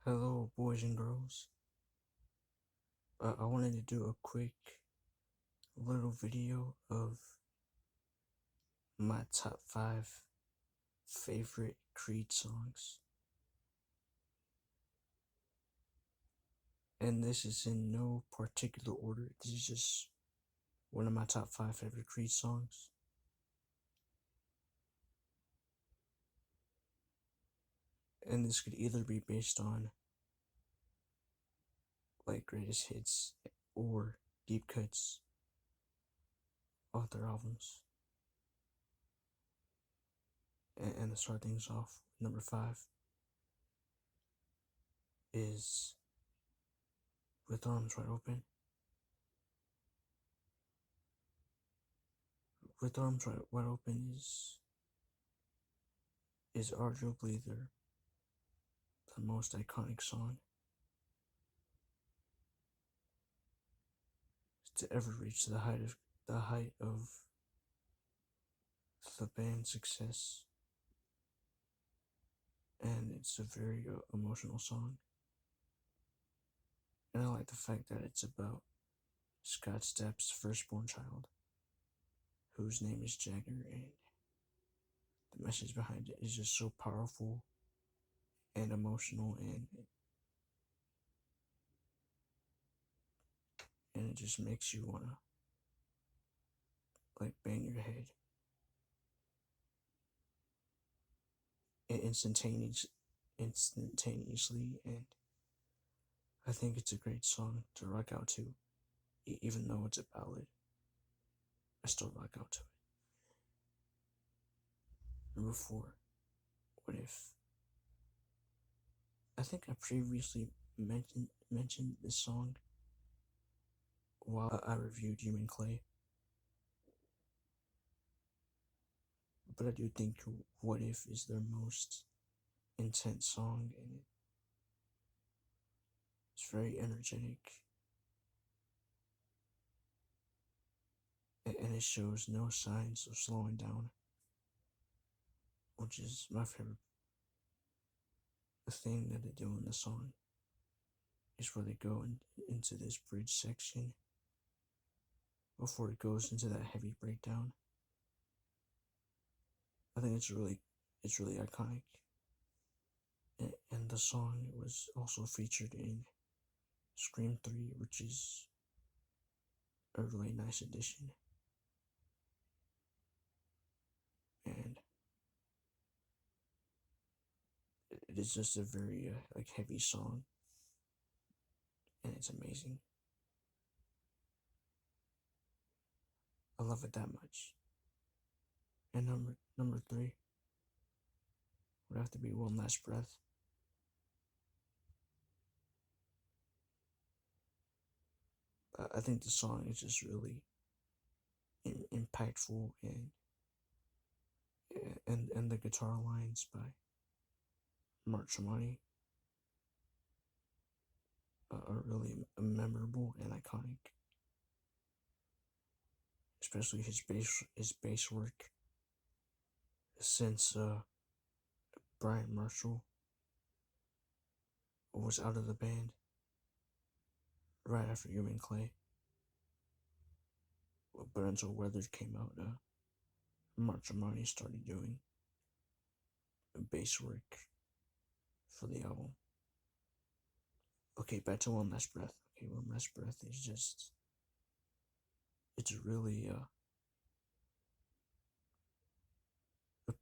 Hello, boys and girls. I wanted to do a quick little video of my top 5 favorite Creed songs. And this is in no particular order. This is just one of my top 5 favorite Creed songs. And this could either be based on like greatest hits or deep cuts off their albums. And to start things off, number 5 is With Arms Wide Open. With Arms Wide Open is arguably the most iconic song to ever reach the height of the band's success, and it's a very emotional song. And I like the fact that it's about Scott Stapp's firstborn child, whose name is Jagger, and the message behind it is just so powerful and emotional, and it just makes you wanna like bang your head instantaneously, and I think it's a great song to rock out to, even though it's a ballad. I still rock out to it. Number 4, What If? I think I previously mentioned this song while I reviewed Human Clay, but I do think What If is their most intense song, and it's very energetic, and it shows no signs of slowing down, which is my favorite. The thing that they do in the song is where they go into this bridge section before it goes into that heavy breakdown. I think it's really iconic, and the song was also featured in Scream 3, which is a really nice addition. And it is just a very like heavy song, and it's amazing. I love it that much. And number 3 would have to be One Last Breath. I think the song is just really impactful, and the guitar lines by Mark Tremonti are really memorable and iconic, especially his bass work. Since Brian Marshall was out of the band right after Human Clay, but until Weathered came out, Mark Tremonti started doing bass work for the album. Okay, back to One Last Breath. Okay, One Last Breath is just, it's really a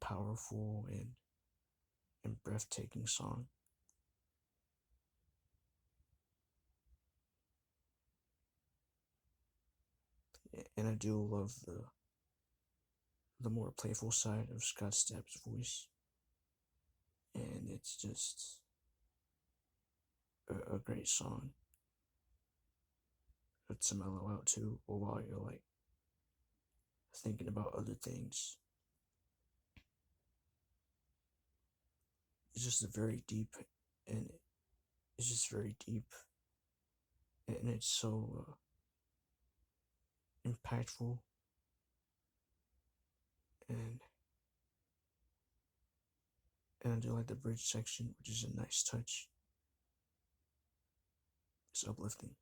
powerful and breathtaking song. And I do love the more playful side of Scott Stapp's voice, and it's just a great song to mellow out to while you're like thinking about other things. It's just a very deep, and it's just very deep, and it's so impactful, and I do like the bridge section, which is a nice touch. is uplifting.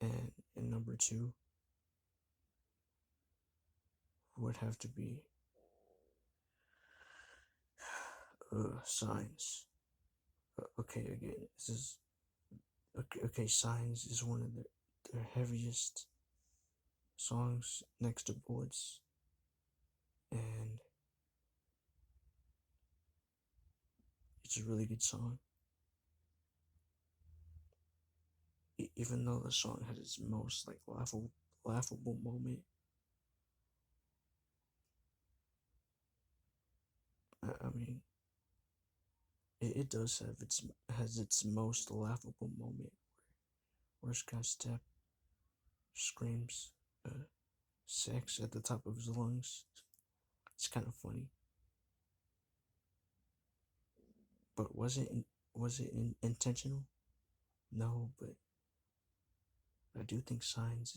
And in number two would have to be Signs. Okay, again, this is okay. Signs is one of their heaviest songs next to Bullets, and it's a really good song. Even though the song had its most like laughable moment, I mean, it does have its most laughable moment where Scott Stapp screams sex at the top of his lungs. It's kind of funny, but was it intentional? No, but I do think Signs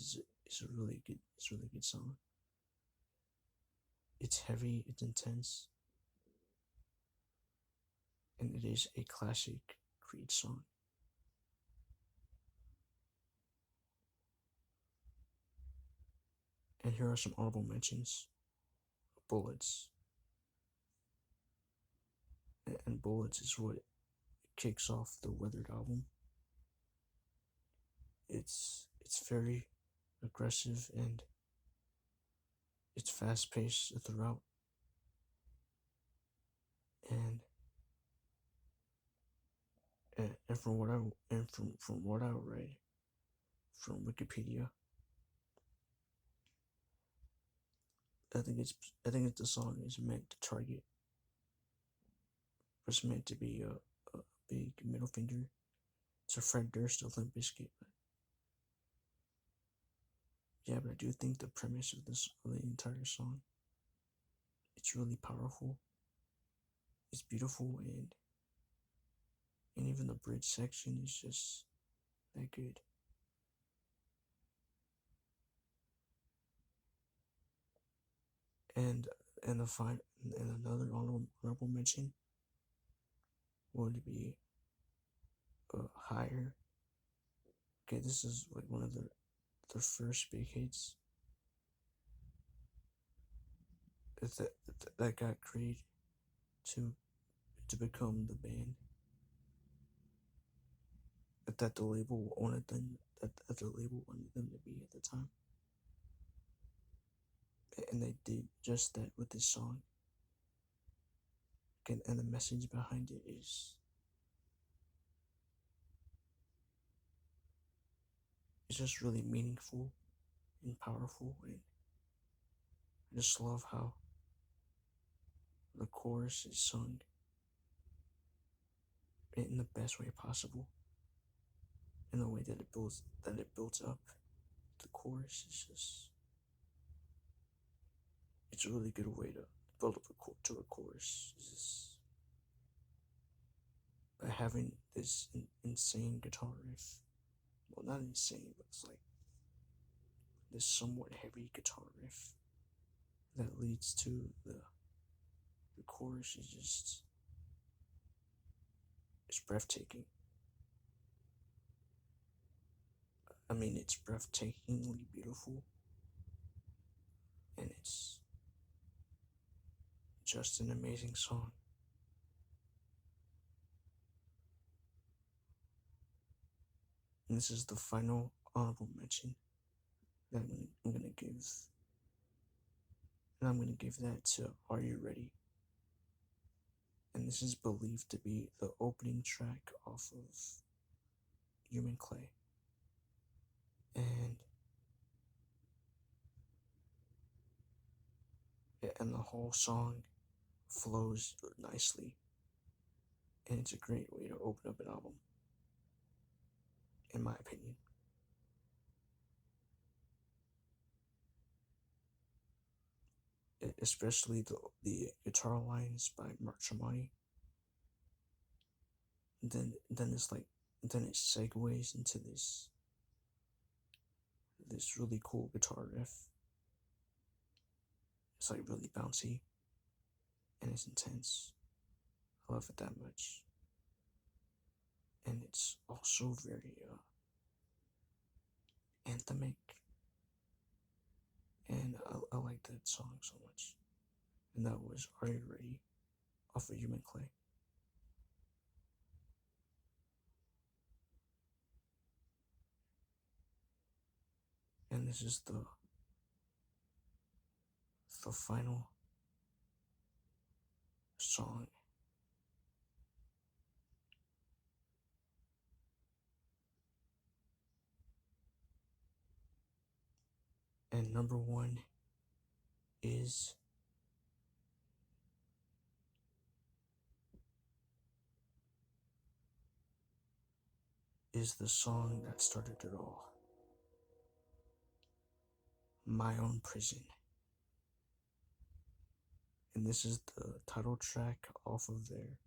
is a really good song. It's heavy, it's intense, and it is a classic Creed song. And here are some honorable mentions. Bullets. And Bullets is what kicks off the Weathered album. It's very aggressive and it's fast paced throughout. And from what I read from Wikipedia, I think it's the song is meant to target. Was meant to be a big middle finger to Fred Durst of Limp Bizkit. Yeah, but I do think the premise of the entire song, it's really powerful. It's beautiful, and even the bridge section is just that good. And and another honorable mention would be Higher. Okay, this is like one of their first big hits that got Creed to become the band that the label wanted them to be at the time, and they did just that with this song. And the message behind it is it's just really meaningful and powerful, and I just love how the chorus is sung in the best way possible, in the way that it builds up. The chorus is just it's a really good way to build up to a chorus. It's just by having this insane guitar riff. Well, not insane, but it's like this somewhat heavy guitar riff that leads to the chorus is just it's breathtaking. I mean, it's breathtakingly beautiful, and it's just an amazing song. And this is the final honorable mention that I'm gonna give, and I'm gonna give that to Are You Ready? And this is believed to be the opening track off of Human Clay. And the whole song flows nicely, and it's a great way to open up an album, in my opinion. Especially the guitar lines by Mark Tremonti. Then it's like then it segues into this really cool guitar riff. It's like really bouncy and it's intense. I love it that much. and it's also very anthemic, and I like that song so much. And that was Are You Ready off of Human Clay. And this is the final song. And number one is the song that started it all. My Own Prison. And this is the title track off of there.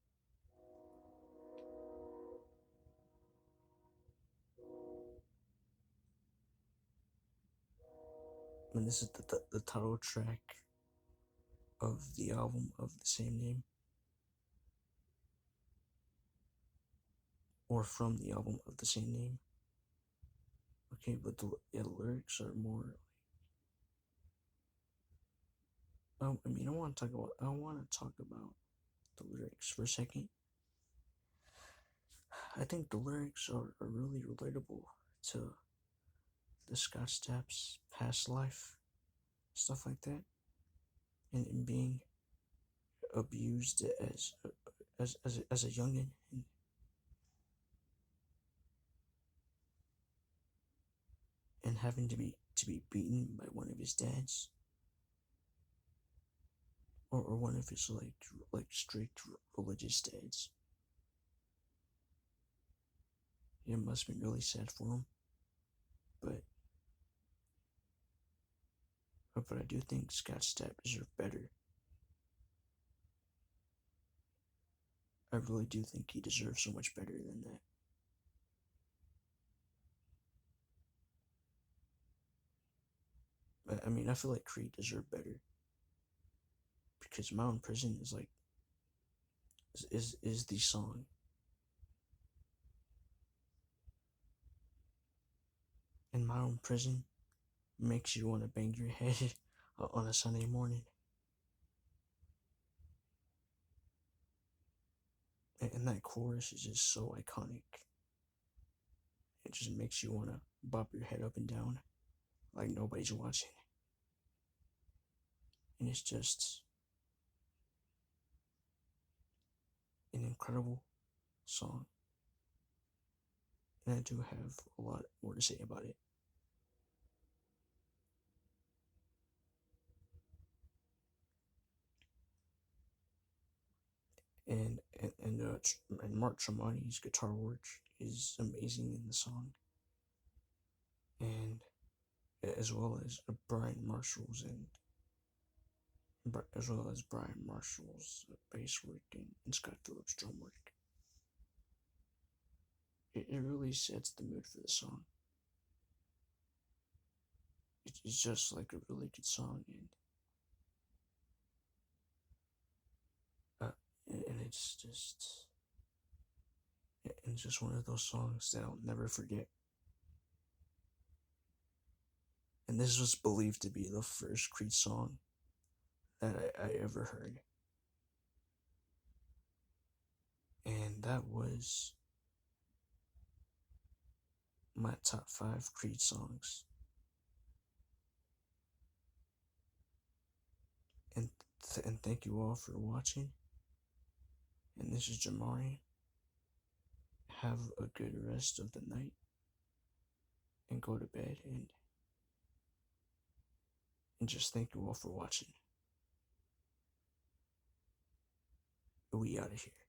And this is the title track of the album of the same name. Or from the album of the same name. Okay, but the lyrics are more. I want to talk about the lyrics for a second. I think the lyrics are really relatable to the Scott Stapp's past life, stuff like that, and being abused as a youngin, and having to be beaten by one of his dads, or one of his like strict religious dads. It must be really sad for him, but I do think Scott Stapp deserved better. I really do think he deserves so much better than that. I feel like Creed deserved better because My Own Prison is like is the song. And My Own Prison makes you want to bang your head on a Sunday morning. And that chorus is just so iconic. It just makes you want to bop your head up and down like nobody's watching. And it's just an incredible song. And I do have a lot more to say about it. And Mark Tremonti's guitar work is amazing in the song, and as well as Brian Marshall's bass work and Scott Phillips' drum work. It really sets the mood for the song. It's just like a really good song, and it's just one of those songs that I'll never forget. And this was believed to be the first Creed song that I ever heard. And that was my top 5 Creed songs. And thank you all for watching. And this is Jamari. Have a good rest of the night. And go to bed. And just thank you all for watching. We out of here.